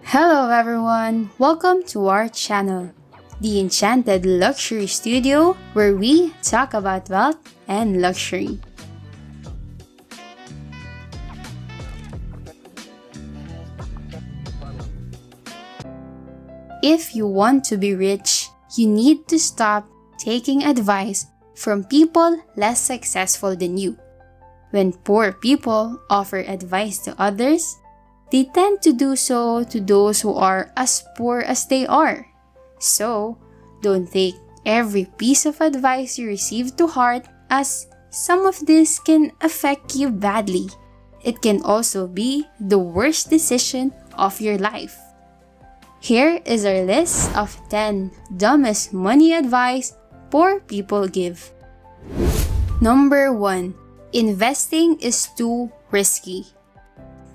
Hello everyone, welcome to our channel, the Enchanted Luxury Studio, where we talk about wealth and luxury. If you want to be rich, you need to stop taking advice from people less successful than you. When poor people offer advice to others, they tend to do so to those who are as poor as they are. So, don't take every piece of advice you receive to heart, as some of this can affect you badly. It can also be the worst decision of your life. Here is our list of 10 dumbest money advice poor people give. Number 1. Investing is too risky.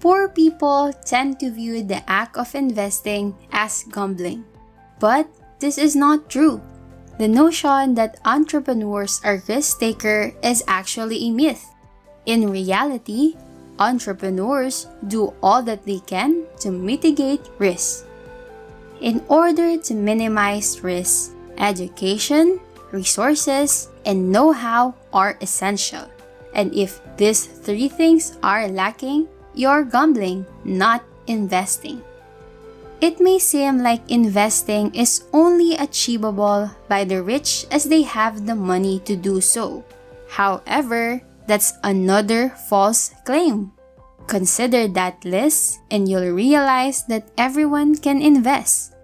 Poor people tend to view the act of investing as gambling. But this is not true. The notion that entrepreneurs are risk-takers is actually a myth. In reality, entrepreneurs do all that they can to mitigate risk. In order to minimize risk, education, resources, and know-how are essential. And if these three things are lacking, you're gambling, not investing. It may seem like investing is only achievable by the rich as they have the money to do so. However, that's another false claim. Consider that list and you'll realize that everyone can invest.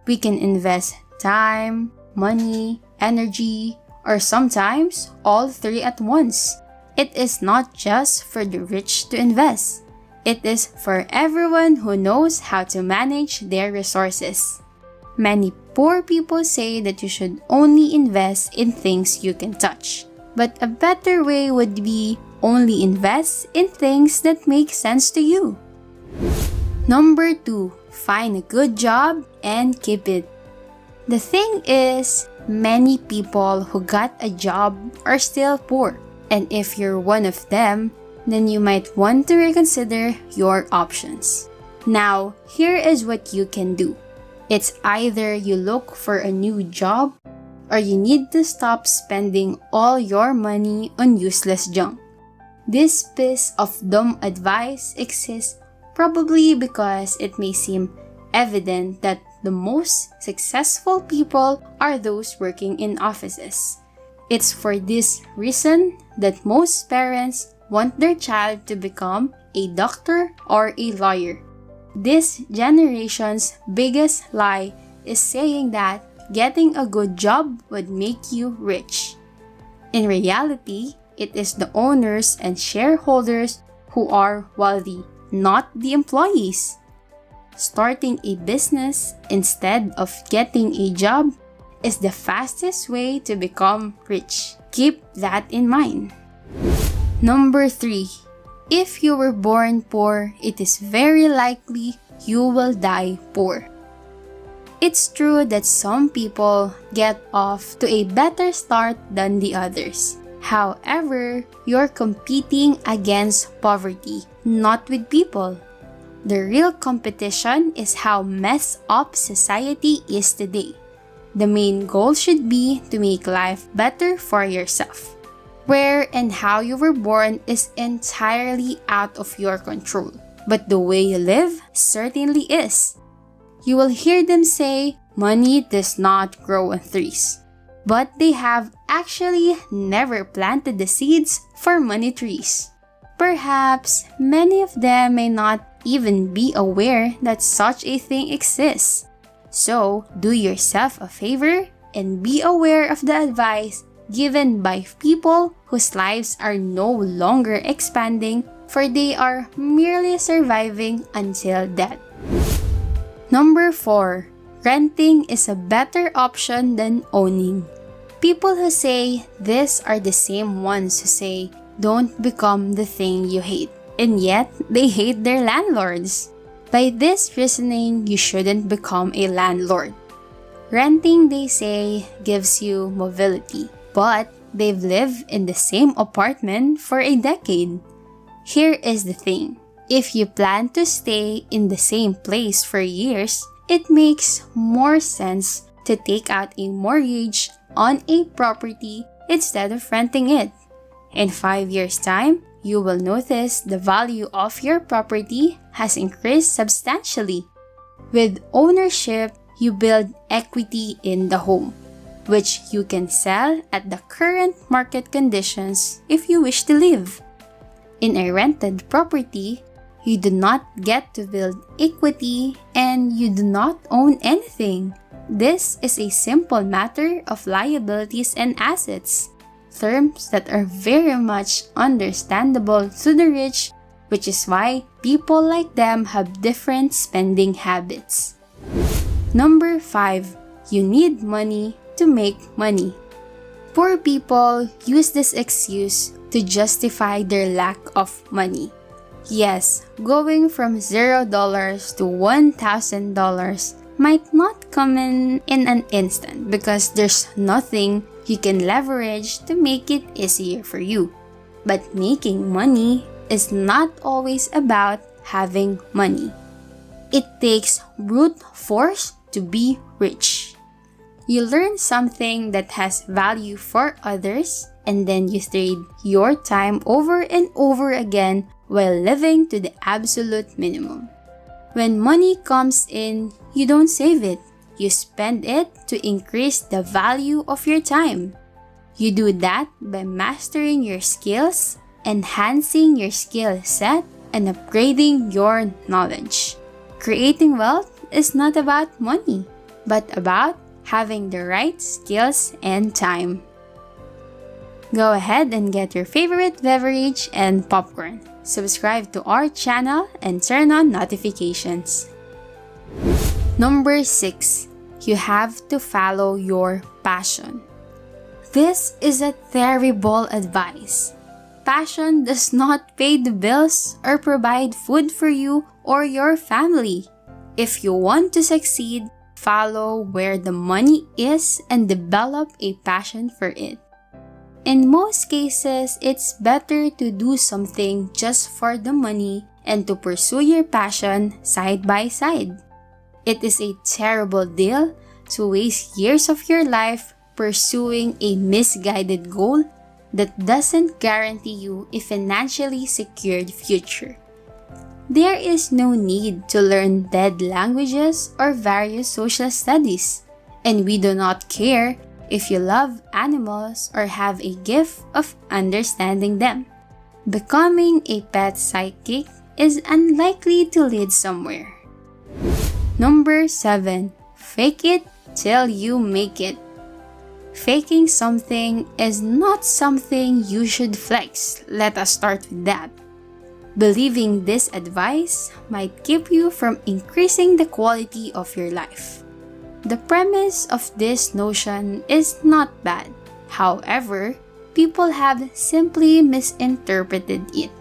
We can invest time, money, energy, or sometimes all three at once. It is not just for the rich to invest. It is for everyone who knows how to manage their resources. Many poor people say that you should only invest in things you can touch. But a better way would be only invest in things that make sense to you. Number 2. Find a good job and keep it. The thing is, many people who got a job are still poor. And if you're one of them, then you might want to reconsider your options. Now, here is what you can do. It's either you look for a new job or you need to stop spending all your money on useless junk. This piece of dumb advice exists probably because it may seem evident that the most successful people are those working in offices. It's for this reason that most parents want their child to become a doctor or a lawyer. This generation's biggest lie is saying that getting a good job would make you rich. In reality, it is the owners and shareholders who are wealthy, not the employees. Starting a business instead of getting a job is the fastest way to become rich. Keep that in mind. Number 3. If you were born poor, it is very likely you will die poor. It's true that some people get off to a better start than the others. However, you're competing against poverty, not with people. The real competition is how messed up society is today. The main goal should be to make life better for yourself. Where and how you were born is entirely out of your control, but the way you live certainly is. You will hear them say, money does not grow on trees. But they have actually never planted the seeds for money trees. Perhaps many of them may not even be aware that such a thing exists. So, do yourself a favor and be aware of the advice given by people whose lives are no longer expanding, for they are merely surviving until death. Number 4. Renting is a better option than owning. People who say this are the same ones who say, don't become the thing you hate, and yet they hate their landlords. By this reasoning, you shouldn't become a landlord. Renting, they say, gives you mobility, but they've lived in the same apartment for a decade. Here is the thing. If you plan to stay in the same place for years, it makes more sense to take out a mortgage on a property instead of renting it. In 5 years' time, you will notice the value of your property has increased substantially. With ownership, you build equity in the home, which you can sell at the current market conditions if you wish to live. In a rented property, you do not get to build equity and you do not own anything. This is a simple matter of liabilities and assets, terms that are very much understandable to the rich, which is why people like them have different spending habits. Number 5. You need money to make money. Poor people use this excuse to justify their lack of money. Yes, going from $0 to $1,000 might not come in an instant because there's nothing you can leverage to make it easier for you. But making money is not always about having money. It takes brute force to be rich. You learn something that has value for others, and then you trade your time over and over again while living to the absolute minimum. When money comes in, you don't save it. You spend it to increase the value of your time. You do that by mastering your skills, enhancing your skill set, and upgrading your knowledge. Creating wealth is not about money, but about having the right skills and time. Go ahead and get your favorite beverage and popcorn. Subscribe to our channel and turn on notifications. Number 6. You have to follow your passion. This is a terrible advice. Passion does not pay the bills or provide food for you or your family. If you want to succeed, follow where the money is and develop a passion for it. In most cases, it's better to do something just for the money and to pursue your passion side by side. It is a terrible deal to waste years of your life pursuing a misguided goal that doesn't guarantee you a financially secured future. There is no need to learn dead languages or various social studies, and we do not care if you love animals or have a gift of understanding them. Becoming a pet sidekick is unlikely to lead somewhere. Number 7. Fake it till you make it. Faking something is not something you should flex. Let us start with that. Believing this advice might keep you from increasing the quality of your life. The premise of this notion is not bad. However, people have simply misinterpreted it.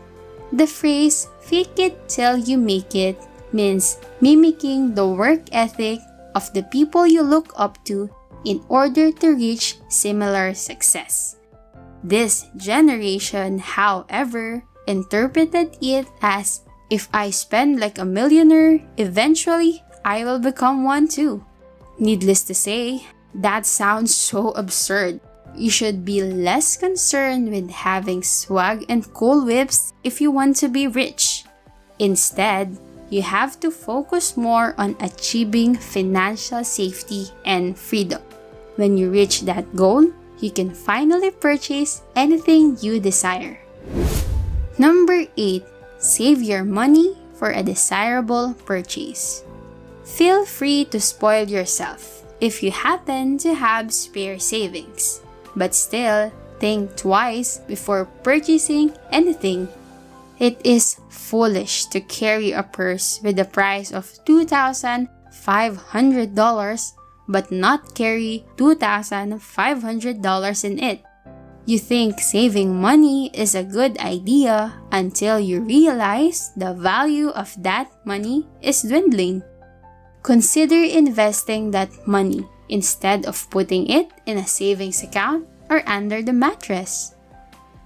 The phrase, fake it till you make it, means mimicking the work ethic of the people you look up to in order to reach similar success. This generation, however, interpreted it as, if I spend like a millionaire, eventually I will become one too. Needless to say, that sounds so absurd. You should be less concerned with having swag and cool whips if you want to be rich. Instead, you have to focus more on achieving financial safety and freedom. When you reach that goal, you can finally purchase anything you desire. Number 8. Save your money for a desirable purchase. Feel free to spoil yourself if you happen to have spare savings, but still think twice before purchasing anything. It is foolish to carry a purse with the price of $2,500 but not carry $2,500 in it. You think saving money is a good idea until you realize the value of that money is dwindling. Consider investing that money instead of putting it in a savings account or under the mattress.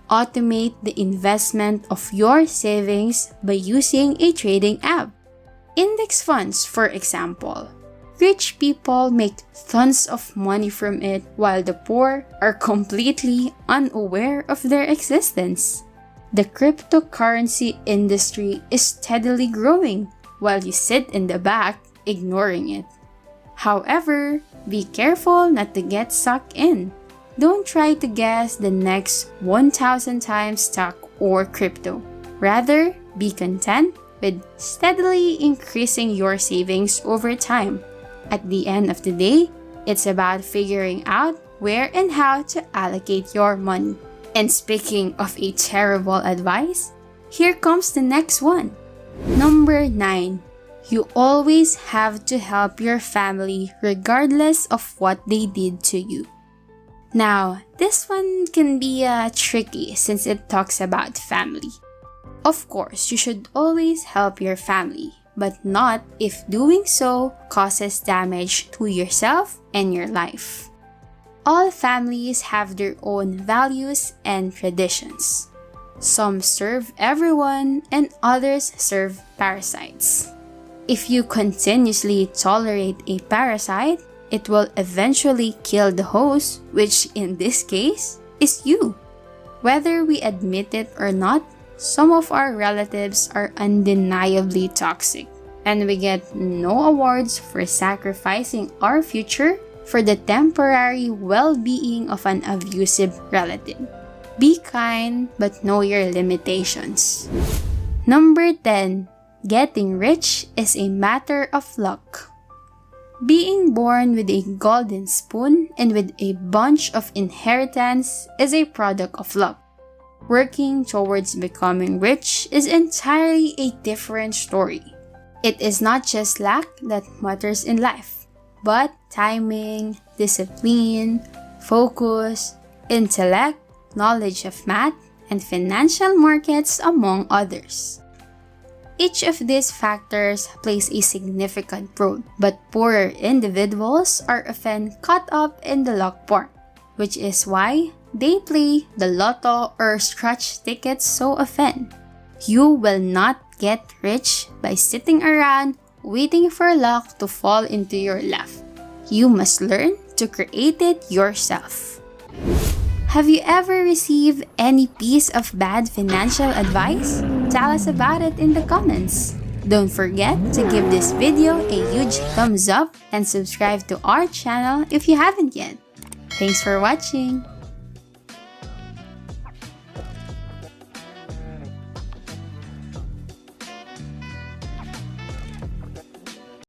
automate the investment of your savings by using a trading app. Index funds, for example. Rich people make tons of money from it while the poor are completely unaware of their existence. The cryptocurrency industry is steadily growing while you sit in the back ignoring it. However, be careful not to get sucked in. Don't try to guess the next 1,000 times stock or crypto. Rather, be content with steadily increasing your savings over time. At the end of the day, it's about figuring out where and how to allocate your money. And speaking of a terrible advice, here comes the next one. Number 9. You always have to help your family regardless of what they did to you. Now, this one can be tricky since it talks about family. Of course, you should always help your family, but not if doing so causes damage to yourself and your life. All families have their own values and traditions. Some serve everyone and others serve parasites. If you continuously tolerate a parasite, it will eventually kill the host, which in this case is you. Whether we admit it or not, some of our relatives are undeniably toxic, and we get no awards for sacrificing our future for the temporary well-being of an abusive relative. Be kind, but know your limitations. Number 10. Getting rich is a matter of luck. Being born with a golden spoon and with a bunch of inheritance is a product of luck. Working towards becoming rich is entirely a different story. It is not just luck that matters in life, but timing, discipline, focus, intellect, knowledge of math, and financial markets, among others. Each of these factors plays a significant role, but poorer individuals are often caught up in the luck part, which is why they play the lotto or scratch tickets so often. You will not get rich by sitting around waiting for luck to fall into your lap. You must learn to create it yourself. Have you ever received any piece of bad financial advice? Tell us about it in the comments. Don't forget to give this video a huge thumbs up and subscribe to our channel if you haven't yet. Thanks for watching!